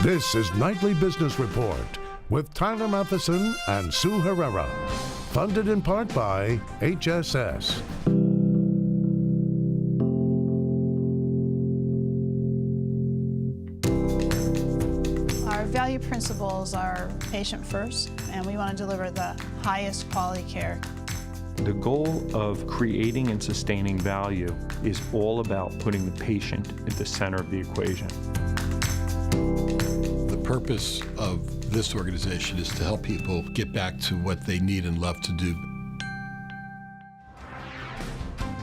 This is Nightly Business Report with Tyler Matheson and Sue Herrera. Funded in part by HSS. Our value principles are patient first, and we want to deliver the highest quality care. The goal of creating and sustaining value is all about putting the patient at the center of the equation. The purpose of this organization is to help people get back to what they need and love to do.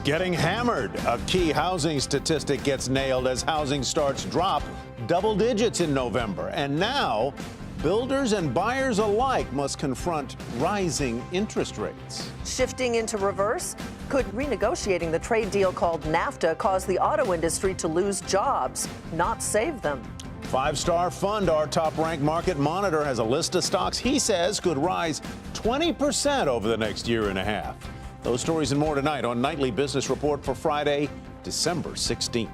Getting hammered. A key housing statistic gets nailed as housing starts drop double digits in November. And now, builders and buyers alike must confront rising interest rates. Shifting into reverse, could renegotiating the trade deal called NAFTA cause the auto industry to lose jobs, not save them? Five-Star Fund, our top-ranked market monitor, has a list of stocks he says could rise 20% over the next year and a half. Those stories and more tonight on Nightly Business Report for Friday, December 16th.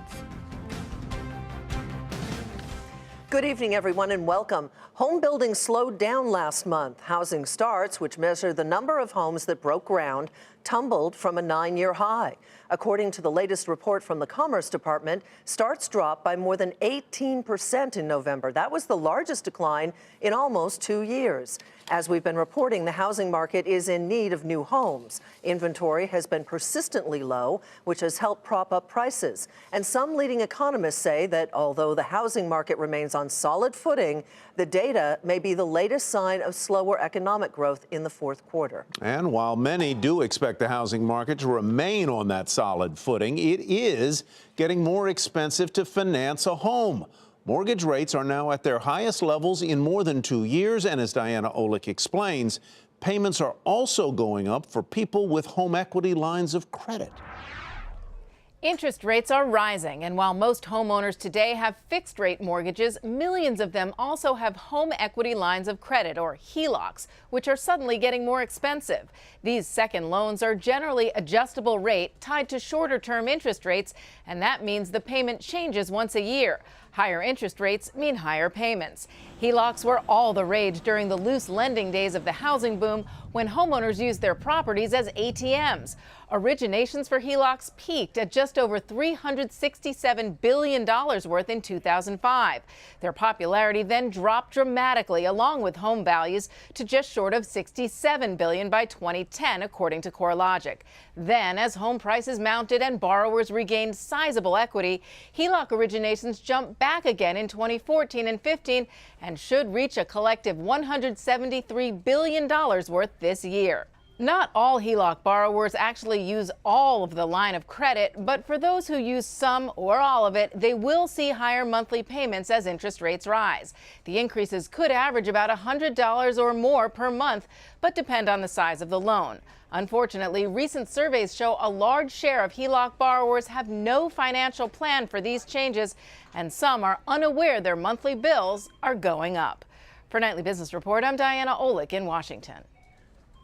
Good evening, everyone, and welcome. Home building slowed down last month. Housing starts, which measure the number of homes that broke ground, tumbled from a 9-year high. According to the latest report from the Commerce Department, starts dropped by more than 18% in November. That was the largest decline in almost 2 years. As we've been reporting, the housing market is in need of new homes. Inventory has been persistently low, which has helped prop up prices. And some leading economists say that although the housing market remains on solid footing, the data may be the latest sign of slower economic growth in the fourth quarter. And while many do expect the housing market to remain on that solid footing, it is getting more expensive to finance a home. Mortgage rates are now at their highest levels in more than 2 years, and as Diana Olick explains, payments are also going up for people with home equity lines of credit. Interest rates are rising, and while most homeowners today have fixed-rate mortgages, millions of them also have home equity lines of credit, or HELOCs, which are suddenly getting more expensive. These second loans are generally adjustable rate tied to shorter-term interest rates, and that means the payment changes once a year. Higher interest rates mean higher payments. HELOCs were all the rage during the loose lending days of the housing boom when homeowners used their properties as ATMs. Originations for HELOCs peaked at just over $367 billion worth in 2005. Their popularity then dropped dramatically along with home values to just short of $67 billion by 2010, according to CoreLogic. Then, as home prices mounted and borrowers regained sizable equity, HELOC originations jumped back again in 2014 and 15 and should reach a collective $173 billion worth this year. Not all HELOC borrowers actually use all of the line of credit, but for those who use some or all of it, they will see higher monthly payments as interest rates rise. The increases could average about $100 or more per month, but depend on the size of the loan. Unfortunately, recent surveys show a large share of HELOC borrowers have no financial plan for these changes, and some are unaware their monthly bills are going up. For Nightly Business Report, I'm Diana Olick in Washington.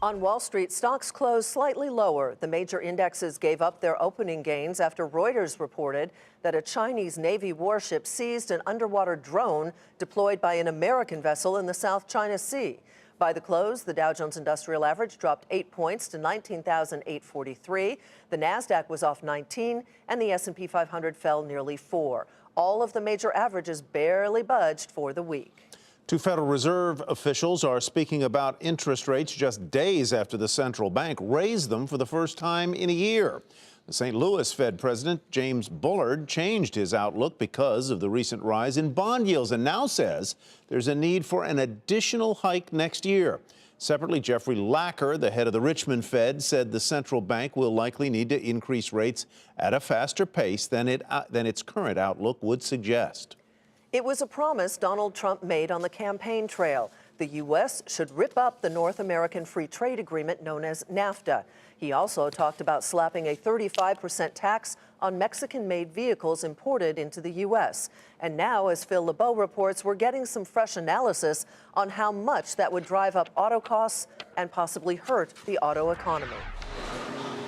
On Wall Street, stocks closed slightly lower. The major indexes gave up their opening gains after Reuters reported that a Chinese Navy warship seized an underwater drone deployed by an American vessel in the South China Sea. By the close, the Dow Jones Industrial Average dropped 8 points to 19,843. The Nasdaq was off 19, and the S&P 500 fell nearly 4. All of the major averages barely budged for the week. Two Federal Reserve officials are speaking about interest rates just days after the central bank raised them for the first time in a year. The St. Louis Fed President James Bullard changed his outlook because of the recent rise in bond yields and now says there's a need for an additional hike next year. Separately, Jeffrey Lacker, the head of the Richmond Fed, said the central bank will likely need to increase rates at a faster pace than its current outlook would suggest. It was a promise Donald Trump made on the campaign trail. The U.S. should rip up the North American Free Trade Agreement known as NAFTA. He also talked about slapping a 35% tax on Mexican-made vehicles imported into the U.S. And now, as Phil LeBeau reports, we're getting some fresh analysis on how much that would drive up auto costs and possibly hurt the auto economy.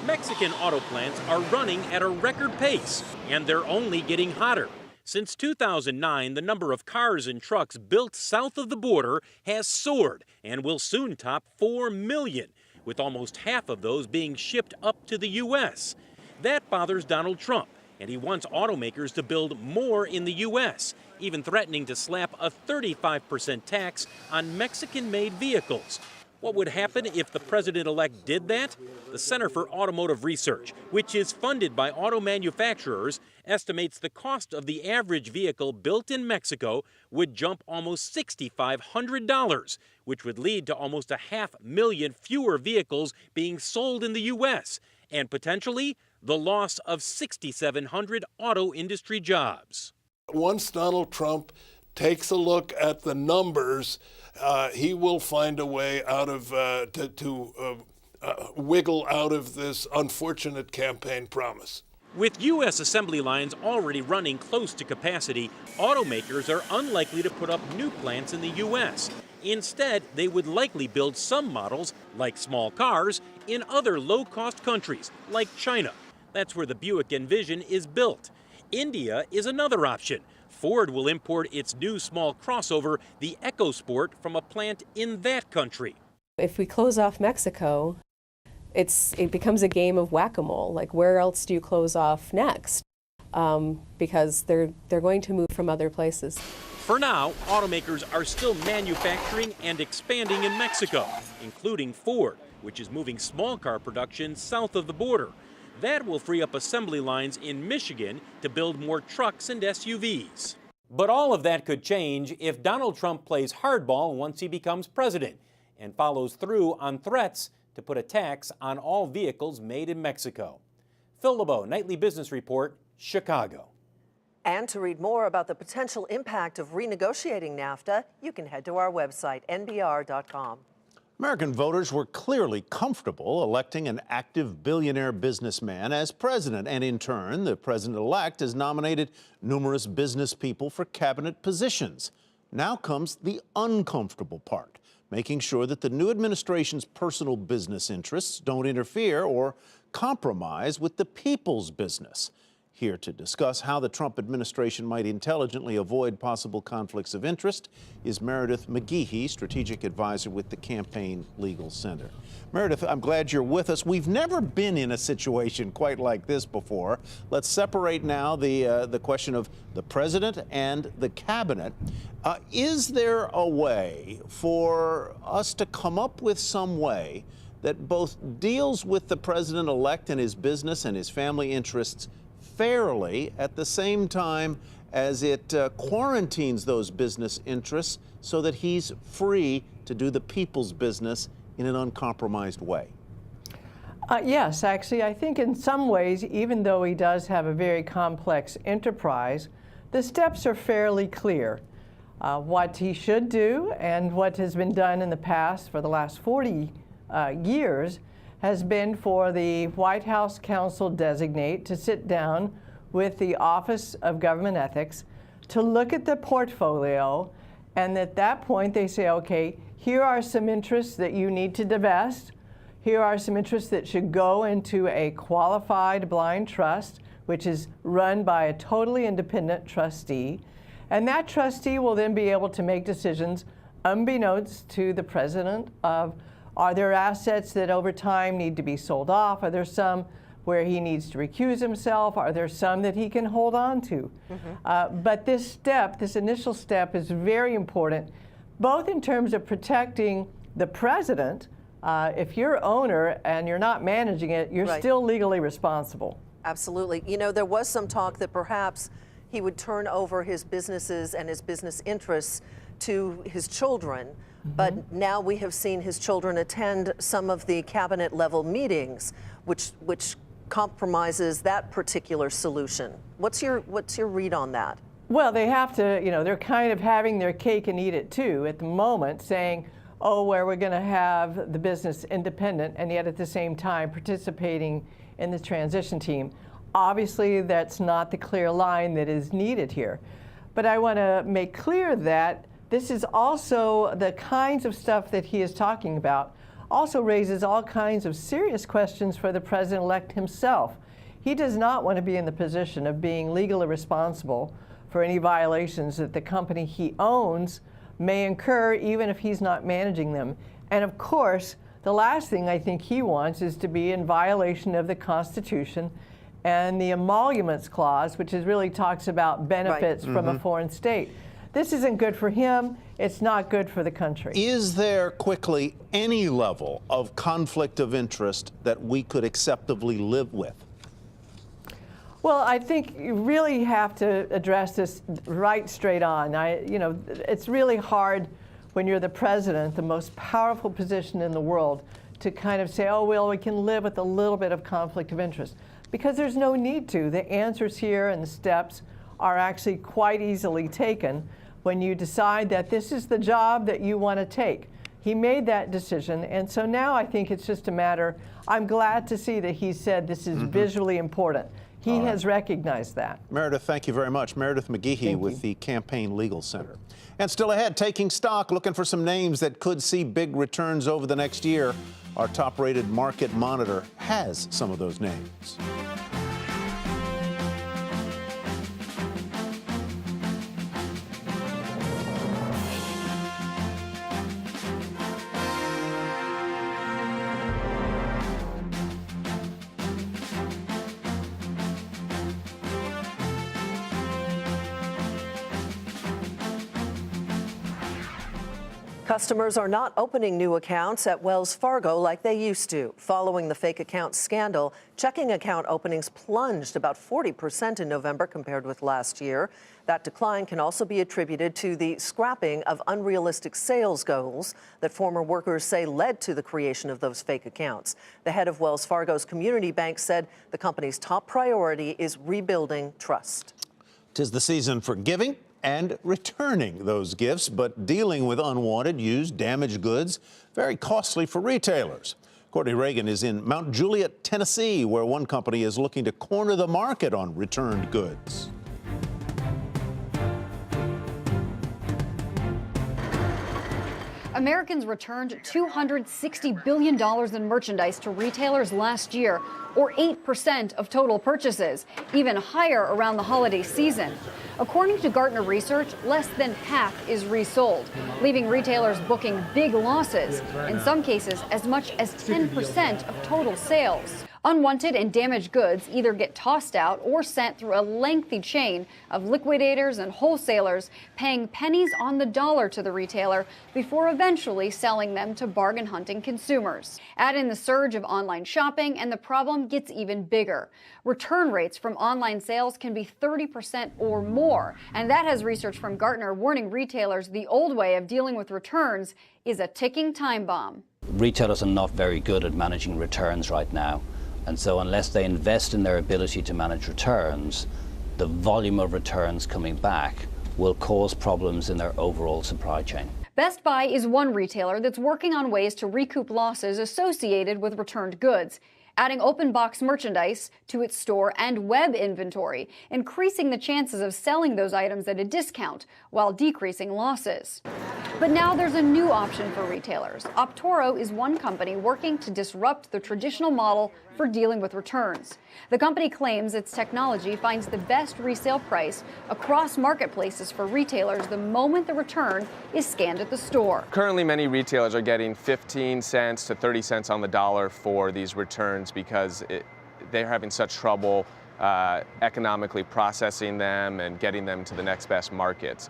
Mexican auto plants are running at a record pace, and they're only getting hotter. Since 2009, the number of cars and trucks built south of the border has soared and will soon top 4 million, with almost half of those being shipped up to the U.S. That bothers Donald Trump, and he wants automakers to build more in the U.S., even threatening to slap a 35% tax on Mexican-made vehicles. What would happen if the president-elect did that? The Center for Automotive Research, which is funded by auto manufacturers, estimates the cost of the average vehicle built in Mexico would jump almost $6,500, which would lead to almost 500,000 fewer vehicles being sold in the U.S., and potentially the loss of 6,700 auto industry jobs. Once Donald Trump takes a look at the numbers, he will find a way out of wiggle out of this unfortunate campaign promise. With U.S. assembly lines already running close to capacity, automakers are unlikely to put up new plants in the U.S. Instead, they would likely build some models, like small cars, in other low-cost countries, like China. That's where the Buick Envision is built. India is another option. Ford will import its new small crossover, the EcoSport, from a plant in that country. If we close off Mexico, it becomes a game of whack-a-mole. Like, where else do you close off next? Because they're going to move from other places. For now, automakers are still manufacturing and expanding in Mexico, including Ford, which is moving small car production south of the border. That will free up assembly lines in Michigan to build more trucks and SUVs. But all of that could change if Donald Trump plays hardball once he becomes president and follows through on threats to put a tax on all vehicles made in Mexico. Phil LeBeau, Nightly Business Report, Chicago. And to read more about the potential impact of renegotiating NAFTA, you can head to our website, nbr.com. American voters were clearly comfortable electing an active billionaire businessman as president, and in turn, the president-elect has nominated numerous business people for cabinet positions. Now comes the uncomfortable part, making sure that the new administration's personal business interests don't interfere or compromise with the people's business. Here to discuss how the Trump administration might intelligently avoid possible conflicts of interest is Meredith McGehee, strategic advisor with the Campaign Legal Center. Meredith, I'm glad you're with us. We've never been in a situation quite like this before. Let's separate now the question of the president and the cabinet. Is there a way for us to come up with some way that both deals with the president-elect and his business and his family interests fairly, at the same time as it quarantines those business interests so that he's free to do the people's business in an uncompromised way? Yes, actually, I think in some ways, even though he does have a very complex enterprise, the steps are fairly clear. What he should do and what has been done in the past for the last 40 years has been for the White House counsel designate to sit down with the Office of Government Ethics to look at the portfolio, and at that point they say, okay, here are some interests that you need to divest. Here are some interests that should go into a qualified blind trust, which is run by a totally independent trustee. And that trustee will then be able to make decisions unbeknownst to the president of, are there assets that over time need to be sold off? Are there some where he needs to recuse himself? Are there some that he can hold on to? But this initial step is very important, both in terms of protecting the president. If you're owner and you're not managing it, you're still legally responsible. Absolutely. You know, there was some talk that perhaps he would turn over his businesses and his business interests to his children. But now we have seen his children attend some of the cabinet level meetings, which compromises that particular solution. What's your read on that? Well, they have to, they're kind of having their cake and eat it too at the moment, saying, oh, where we're going to have the business independent and yet at the same time participating in the transition team. Obviously, that's not the clear line that is needed here. But I want to make clear that this is also the kinds of stuff that he is talking about also raises all kinds of serious questions for the president-elect himself. He does not want to be in the position of being legally responsible for any violations that the company he owns may incur, even if he's not managing them. And of course, the last thing I think he wants is to be in violation of the Constitution and the Emoluments Clause, which really talks about benefits from a foreign state. This isn't good for him. It's not good for the country. Is there quickly any level of conflict of interest that we could acceptably live with? Well, I think you really have to address this right straight on. It's really hard when you're the president, the most powerful position in the world, to kind of say, oh, well, we can live with a little bit of conflict of interest, because there's no need to. The answers here and the steps are actually quite easily taken when you decide that this is the job that you want to take. He made that decision, and so now I think it's just a matter, I'm glad to see that he said this is visually important. He has recognized that. Meredith, thank you very much. Meredith McGehee with the Campaign Legal Center. And still ahead, taking stock, looking for some names that could see big returns over the next year. Our top-rated market monitor has some of those names. Customers are not opening new accounts at Wells Fargo like they used to. Following the fake account scandal, checking account openings plunged about 40% in November compared with last year. That decline can also be attributed to the scrapping of unrealistic sales goals that former workers say led to the creation of those fake accounts. The head of Wells Fargo's community bank said the company's top priority is rebuilding trust. 'Tis the season for giving and returning those gifts, but dealing with unwanted, used, damaged goods, very costly for retailers. Courtney Reagan is in Mount Juliet, Tennessee, where one company is looking to corner the market on returned goods. Americans returned $260 billion in merchandise to retailers last year, or 8% of total purchases, even higher around the holiday season. According to Gartner Research, less than half is resold, leaving retailers booking big losses, in some cases as much as 10% of total sales. Unwanted and damaged goods either get tossed out or sent through a lengthy chain of liquidators and wholesalers, paying pennies on the dollar to the retailer before eventually selling them to bargain-hunting consumers. Add in the surge of online shopping, and the problem gets even bigger. Return rates from online sales can be 30% or more, and that has research from Gartner warning retailers the old way of dealing with returns is a ticking time bomb. Retailers are not very good at managing returns right now. And so unless they invest in their ability to manage returns, the volume of returns coming back will cause problems in their overall supply chain. Best Buy is one retailer that's working on ways to recoup losses associated with returned goods, adding open box merchandise to its store and web inventory, increasing the chances of selling those items at a discount while decreasing losses. But now there's a new option for retailers. Optoro is one company working to disrupt the traditional model for dealing with returns. The company claims its technology finds the best resale price across marketplaces for retailers the moment the return is scanned at the store. Currently, many retailers are getting 15 cents to 30 cents on the dollar for these returns because they're having such trouble economically processing them and getting them to the next best markets.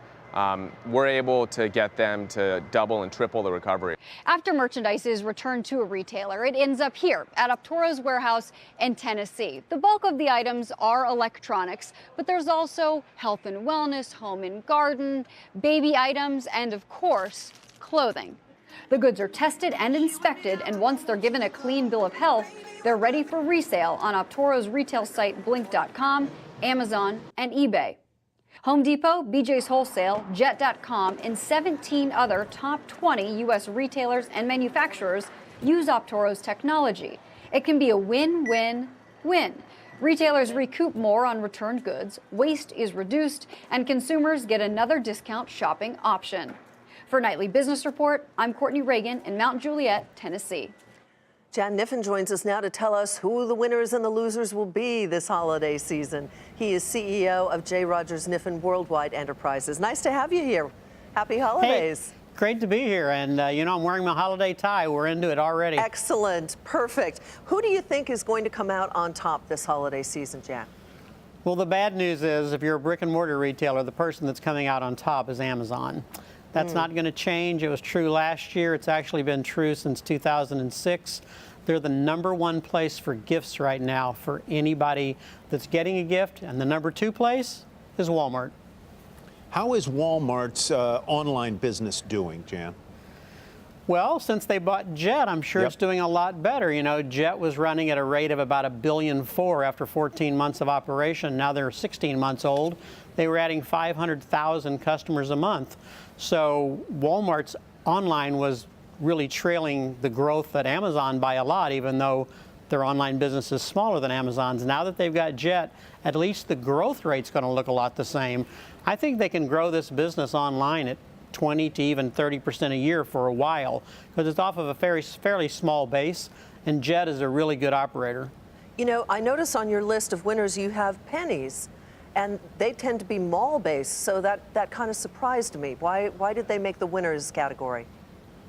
We're able to get them to double and triple the recovery. After merchandise is returned to a retailer, it ends up here at Optoro's warehouse in Tennessee. The bulk of the items are electronics, but there's also health and wellness, home and garden, baby items, and of course, clothing. The goods are tested and inspected, and once they're given a clean bill of health, they're ready for resale on Optoro's retail site Blink.com, Amazon, and eBay. Home Depot, BJ's Wholesale, Jet.com, and 17 other top 20 U.S. retailers and manufacturers use Optoro's technology. It can be a win-win-win. Retailers recoup more on returned goods, waste is reduced, and consumers get another discount shopping option. For Nightly Business Report, I'm Courtney Reagan in Mount Juliet, Tennessee. Jan Kniffen joins us now to tell us who the winners and the losers will be this holiday season. He is CEO of J. Rogers Kniffen Worldwide Enterprises. Nice to have you here. Happy holidays. Hey, great to be here. And, I'm wearing my holiday tie. We're into it already. Excellent. Perfect. Who do you think is going to come out on top this holiday season, Jan? Well, the bad news is if you're a brick and mortar retailer, the person that's coming out on top is Amazon. That's not going to change. It was true last year. It's actually been true since 2006. They're the #1 place for gifts right now for anybody that's getting a gift. And the #2 place is Walmart. How is Walmart's online business doing, Jan? Well, since they bought Jet, I'm sure it's doing a lot better. Jet was running at a rate of about $1.4 billion after 14 months of operation. Now they're 16 months old. They were adding 500,000 customers a month. So Walmart's online was really trailing the growth at Amazon by a lot, even though their online business is smaller than Amazon's. Now that they've got Jet, at least the growth rate's going to look a lot the same. I think they can grow this business online at 20 to even 30% a year for a while, because it's off of a fairly small base, and Jet is a really good operator. I notice on your list of winners you have Penny's, and they tend to be mall-based, so that kind of surprised me. Why did they make the winners category?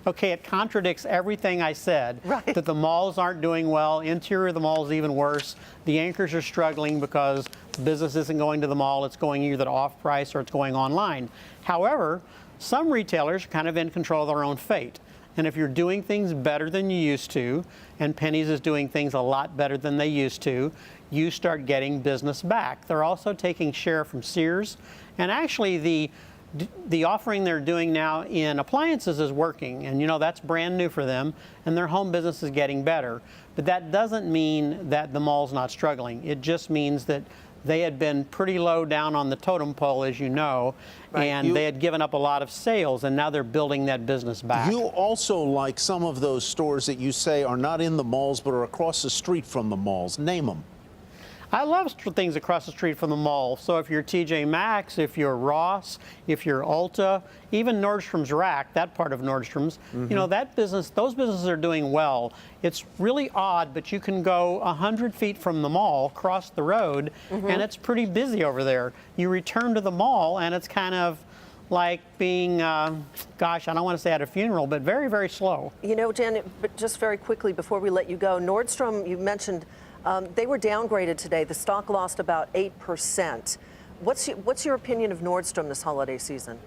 Okay, it contradicts everything I said. Right. That the malls aren't doing well, interior of the mall is even worse. The anchors are struggling because business isn't going to the mall, it's going either to off-price or it's going online. However, some retailers are kind of in control of their own fate. And if you're doing things better than you used to, and Penny's is doing things a lot better than they used to, you start getting business back. They're also taking share from Sears, and actually the offering they're doing now in appliances is working, and that's brand new for them, and their home business is getting better. But that doesn't mean that the mall's not struggling. It just means that they had been pretty low down on the totem pole, as you know, and they had given up a lot of sales, and now they're building that business back. You also like some of those stores that you say are not in the malls but are across the street from the malls. Name them. I love things across the street from the mall. So if you're TJ Maxx, if you're Ross, if you're Ulta, even Nordstrom's Rack, that part of Nordstrom's, those businesses are doing well. It's really odd, but you can go 100 feet from the mall, cross the road, and it's pretty busy over there. You return to the mall, and it's kind of like being, gosh, I don't want to say at a funeral, but very, very slow. Jan, but just very quickly before we let you go, Nordstrom, you mentioned, they were downgraded today. The stock lost about 8%. What's your opinion of Nordstrom this holiday season?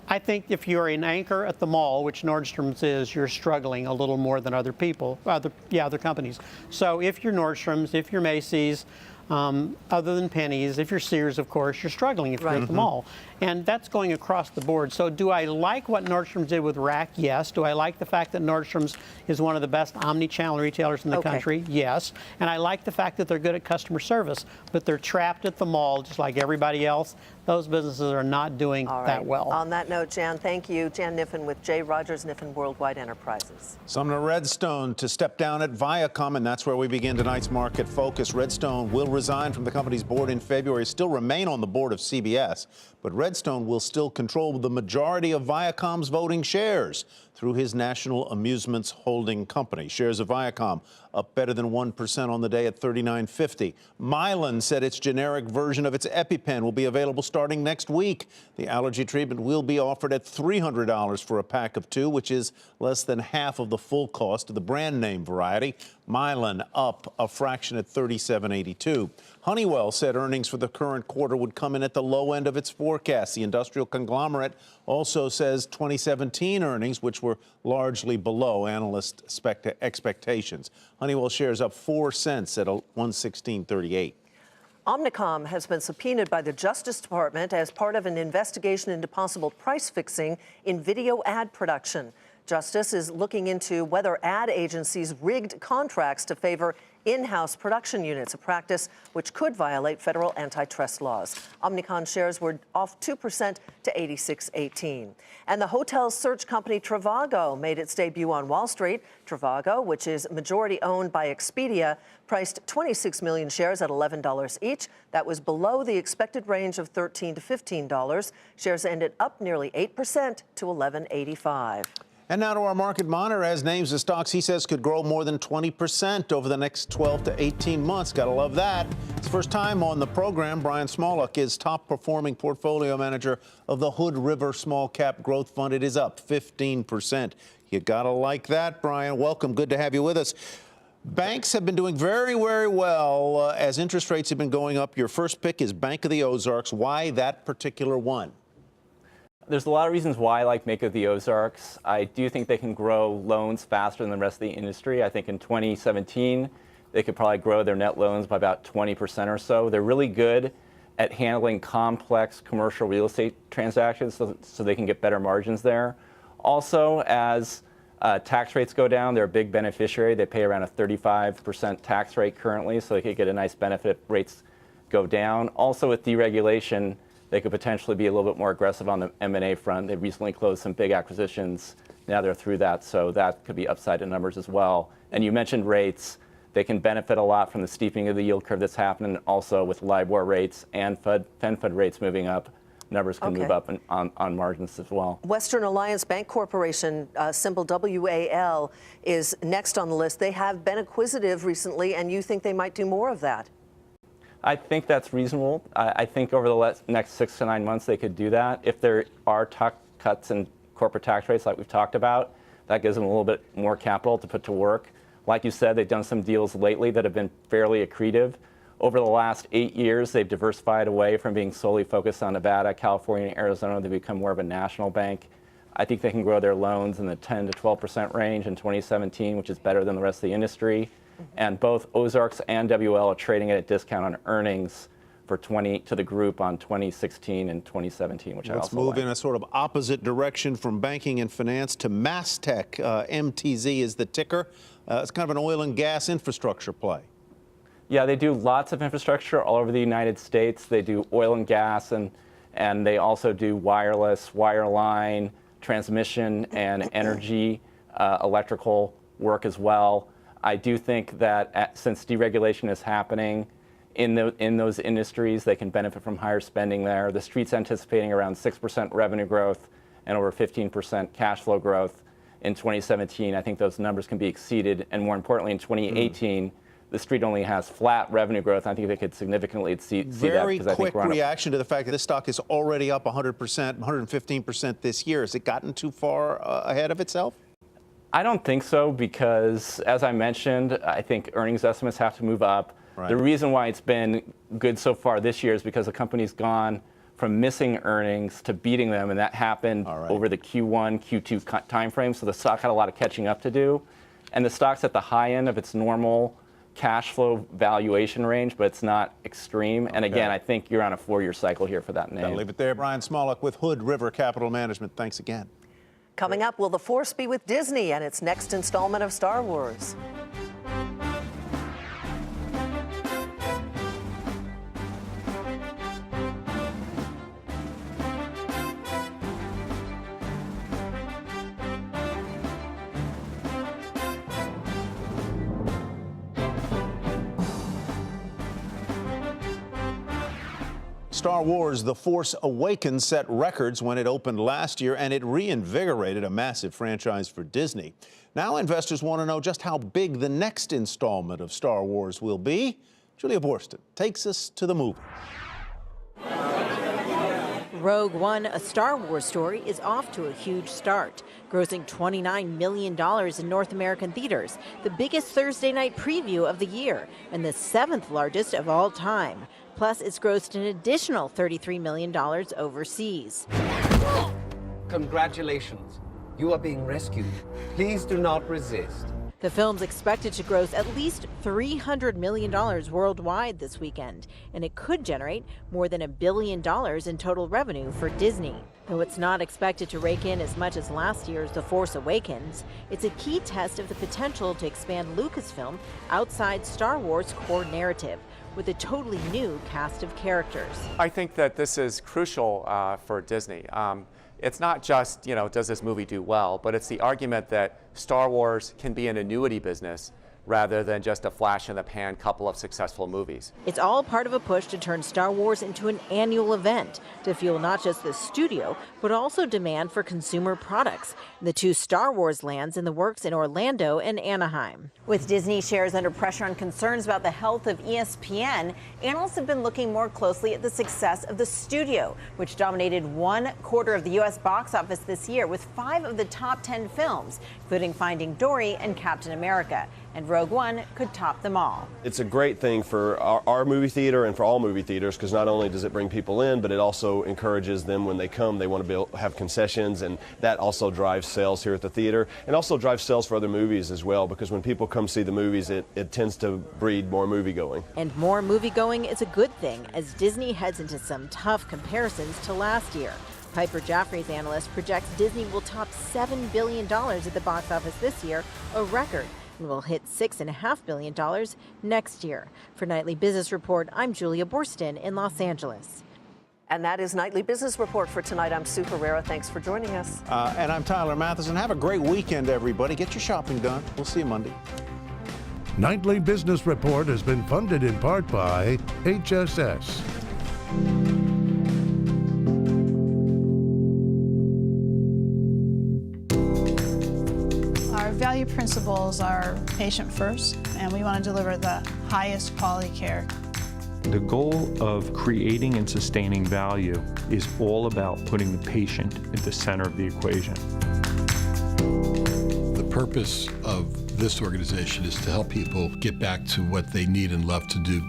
I think if you're an anchor at the mall, which Nordstrom's is, you're struggling a little more than other companies. So if you're Nordstrom's, if you're Macy's, other than Penny's, if you're Sears, of course, you're struggling if you're at the mall. And that's going across the board. So do I like what Nordstrom's did with Rack? Yes. Do I like the fact that Nordstrom's is one of the best omni-channel retailers in the country? Yes. And I like the fact that they're good at customer service, but they're trapped at the mall just like everybody else. Those businesses are not doing that well. On that note, Jan, thank you. Jan Kniffen with J. Rogers Kniffen Worldwide Enterprises. Sumner Redstone to step down at Viacom, and that's where we begin tonight's Market Focus. Redstone will resign from the company's board in February, still remain on the board of CBS, but Redstone will still control the majority of Viacom's voting shares through his National Amusements Holding Company. Shares of Viacom up better than 1% on the day at $39.50. Mylan said its generic version of its EpiPen will be available starting next week. The allergy treatment will be offered at $300 for a pack of 2, which is less than half of the full cost of the brand name variety. Mylan up a fraction at $37.82. Honeywell said earnings for the current quarter would come in at the low end of its forecast. The industrial conglomerate also says 2017 earnings, which were largely below analyst expectations. Honeywell shares up 4 cents at $116.38. Omnicom has been subpoenaed by the Justice Department as part of an investigation into possible price fixing in video ad production. Justice is looking into whether ad agencies rigged contracts to favor in-house production units, a practice which could violate federal antitrust laws. Omnicom shares were off 2% to 86.18. And the hotel search company Trivago made its debut on Wall Street. Trivago, which is majority owned by Expedia, priced 26 million shares at $11 each. That was below the expected range of $13 to $15. Shares ended up nearly 8% to $11.85. And now to our market monitor, as names of stocks he says could grow more than 20% over the next 12 to 18 months. Gotta love that. It's the first time on the program. Brian Smolak is top performing portfolio manager of the Hood River Small Cap Growth Fund. It is up 15%. You gotta like that, Brian. Welcome. Good to have you with us. Banks have been doing very, very well as interest rates have been going up. Your first pick is Bank of the Ozarks. Why that particular one? There's a lot of reasons why I like Bank of the Ozarks. I do think they can grow loans faster than the rest of the industry. I think in 2017, they could probably grow their net loans by about 20% or so. They're really good at handling complex commercial real estate transactions so they can get better margins there. Also, as tax rates go down, they're a big beneficiary. They pay around a 35% tax rate currently, so they could get a nice benefit if rates go down. Also, with deregulation, they could potentially be a little bit more aggressive on the M&A front. They recently closed some big acquisitions. Now they're through that, so that could be upside in numbers as well. And you mentioned rates. They can benefit a lot from the steepening of the yield curve that's happening. Also, with LIBOR rates and Fed rates moving up, numbers can move up on margins as well. Western Alliance Bank Corporation, symbol WAL, is next on the list. They have been acquisitive recently, and you think they might do more of that? I think that's reasonable. I think over the next 6 to 9 months they could do that. If there are cuts in corporate tax rates like we've talked about, that gives them a little bit more capital to put to work. Like you said, they've done some deals lately that have been fairly accretive. Over the last 8 years, they've diversified away from being solely focused on Nevada, California, and Arizona. They've become more of a national bank. I think they can grow their loans in the 10 to 12% range in 2017, which is better than the rest of the industry. And both Ozarks and WL are trading at a discount on earnings for to the group on 2016 and 2017, which I also like. Let's move in a sort of opposite direction from banking and finance to Mastech. MTZ is the ticker. It's kind of an oil and gas infrastructure play. Yeah, they do lots of infrastructure all over the United States. They do oil and gas, and they also do wireless, wireline, transmission, and energy, electrical work as well. I do think that since deregulation is happening in those industries, they can benefit from higher spending there. The Street's anticipating around 6% revenue growth and over 15% cash flow growth in 2017. I think those numbers can be exceeded, and more importantly, in 2018, the Street only has flat revenue growth. I think they could significantly see that. Very quick reaction to the fact that this stock is already up 100%, 115% this year. Has it gotten too far ahead of itself? I don't think so, because as I mentioned, I think earnings estimates have to move up. Right. The reason why it's been good so far this year is because the company's gone from missing earnings to beating them, and that happened over the Q1, Q2 timeframe. So the stock had a lot of catching up to do. And the stock's at the high end of its normal cash flow valuation range, but it's not extreme. And again, I think you're on a 4-year cycle here for that name. Gotta leave it there. Brian Smolak with Hood River Capital Management. Thanks again. Coming up, will the Force be with Disney and its next installment of Star Wars? Star Wars The Force Awakens set records when it opened last year, and it reinvigorated a massive franchise for Disney. Now investors want to know just how big the next installment of Star Wars will be. Julia Boorstin takes us to the movie. Rogue One, a Star Wars story, is off to a huge start, grossing $29 million in North American theaters, the biggest Thursday night preview of the year, and the 7th largest of all time. Plus, it's grossed an additional $33 million overseas. Congratulations. You are being rescued. Please do not resist. The film's expected to gross at least $300 million worldwide this weekend, and it could generate more than $1 billion in total revenue for Disney. Though it's not expected to rake in as much as last year's The Force Awakens, it's a key test of the potential to expand Lucasfilm outside Star Wars' core narrative, with a totally new cast of characters. I think that this is crucial for Disney. It's not just, does this movie do well, but it's the argument that Star Wars can be an annuity business rather than just a flash in the pan couple of successful movies. It's all part of a push to turn Star Wars into an annual event to fuel not just the studio, but also demand for consumer products. The 2 Star Wars lands in the works in Orlando and Anaheim. With Disney shares under pressure on concerns about the health of ESPN, analysts have been looking more closely at the success of the studio, which dominated 1/4 of the U.S. box office this year with 5 of the top 10 films, including Finding Dory and Captain America. And Rogue One could top them all. It's a great thing for our movie theater and for all movie theaters, because not only does it bring people in, but it also encourages them when they come, they want to be able to have concessions, and that also drives sales here at the theater, and also drives sales for other movies as well, because when people come see the movies, it tends to breed more movie-going. And more movie-going is a good thing as Disney heads into some tough comparisons to last year. Piper Jaffray's analyst projects Disney will top $7 billion at the box office this year, a record, and will hit $6.5 billion next year. For Nightly Business Report, I'm Julia Borston in Los Angeles. And that is Nightly Business Report for tonight. I'm Sue Herrera. Thanks for joining us. And I'm Tyler Matheson. Have a great weekend, everybody. Get your shopping done. We'll see you Monday. Nightly Business Report has been funded in part by HSS. Our value principles are patient first, and we want to deliver the highest quality care. The goal of creating and sustaining value is all about putting the patient at the center of the equation. The purpose of this organization is to help people get back to what they need and love to do